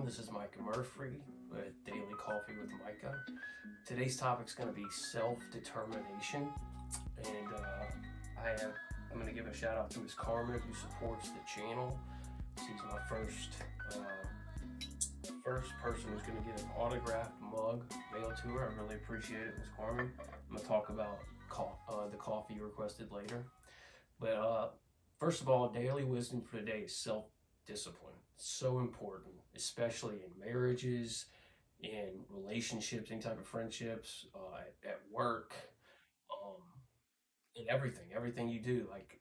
everyone, this is Micah Murphy with Daily Coffee with Micah. Today's topic is going to be self-determination, and I'm going to give a shout out to Miss Carmen who supports the channel. She's my first person who's going to get an autographed mug mailed to her. I really appreciate it, Miss Carmen. I'm going to talk about the coffee you requested later. But first of all, daily wisdom for today is self-discipline. So important, especially in marriages, in relationships, any type of friendships, at work, in everything you do. Like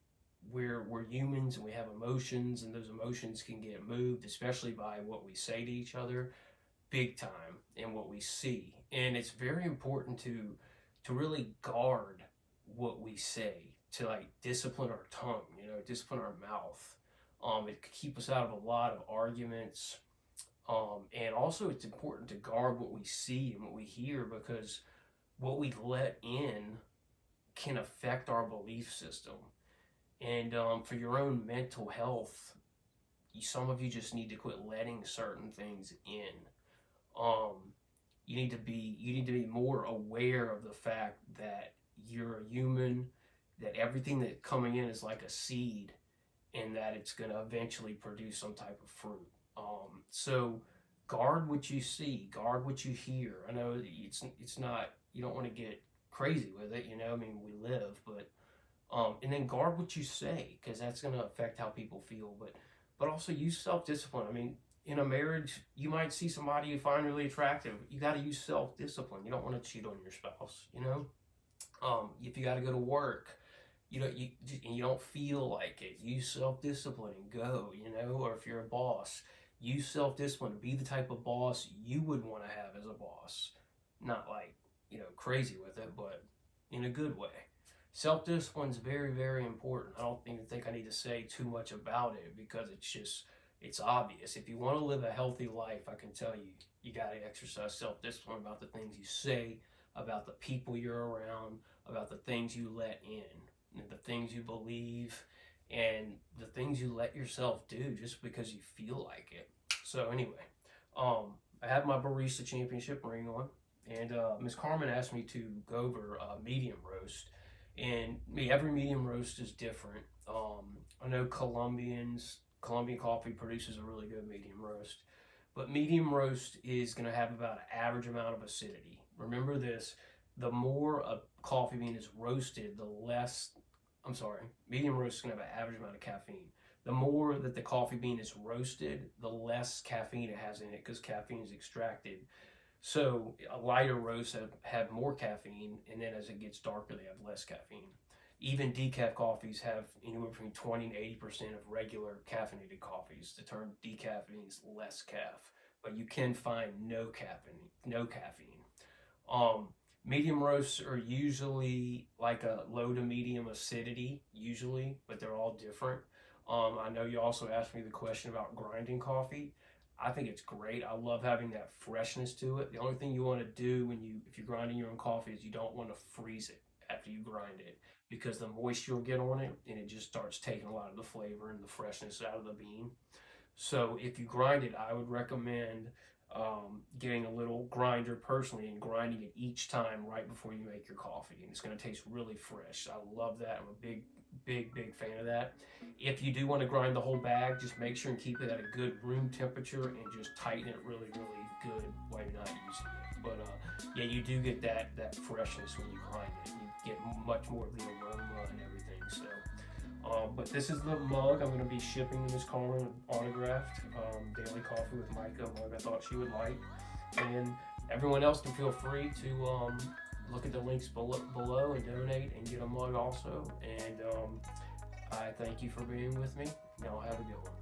we're humans and we have emotions, and those emotions can get moved, especially by what we say to each other, big time, and what we see. And it's very important to really guard what we say, to like discipline our tongue, discipline our mouth. It could keep us out of a lot of arguments. And also it's important to guard what we see and what we hear, because what we let in can affect our belief system. And for your own mental health, some of you just need to quit letting certain things in. You need to be more aware of the fact that you're a human, that everything that's coming in is like a seed, and that it's going to eventually produce some type of fruit. So guard what you see, guard what you hear. I know it's not, you don't want to get crazy with it, I mean, we live, but and then guard what you say, because that's going to affect how people feel. But also use self-discipline. I mean, in a marriage, you might see somebody you find really attractive. You got to use self-discipline. You don't want to cheat on your spouse, if you got to go to work, you don't feel like it, use self-discipline and go, or if you're a boss, use self-discipline to be the type of boss you would want to have as a boss. Not like, crazy with it, but in a good way. Self-discipline is very, very important. I don't even think I need to say too much about it, because it's obvious. If you want to live a healthy life, I can tell you, you got to exercise self-discipline about the things you say, about the people you're around, about the things you let in, and the things you believe, and the things you let yourself do just because you feel like it. So anyway, I have my barista championship ring on, and Miss Carmen asked me to go over a medium roast. And every medium roast is different. I know Colombian coffee produces a really good medium roast, but medium roast is going to have about an average amount of acidity. Remember this: the more a coffee bean is roasted, medium roast is going to have an average amount of caffeine. The more that the coffee bean is roasted, the less caffeine it has in it, because caffeine is extracted. So a lighter roast have more caffeine, and then as it gets darker, they have less caffeine. Even decaf coffees have anywhere between 20 and 80% of regular caffeinated coffees. The term decaf means less caff, but you can find no caffeine. Medium roasts are usually like a low to medium acidity, usually, but they're all different. I know you also asked me the question about grinding coffee. I think it's great. I love having that freshness to it. The only thing you want to do if you're grinding your own coffee is you don't want to freeze it after you grind it, because the moisture will get on it and it just starts taking a lot of the flavor and the freshness out of the bean. So if you grind it, I would recommend getting a little grinder personally and grinding it each time right before you make your coffee, and it's going to taste really fresh. I love that. I'm a big fan of that. If you do want to grind the whole bag, just make sure and keep it at a good room temperature and just tighten it really good while you're not using it. But yeah, you do get that freshness when you grind it. You get much more of the aroma and everything. So but this is the mug I'm going to be shipping to Miss Carmen, autographed Daily Coffee with Micah mug I thought she would like. And everyone else can feel free to look at the links below and donate and get a mug also. And I thank you for being with me. Y'all have a good one.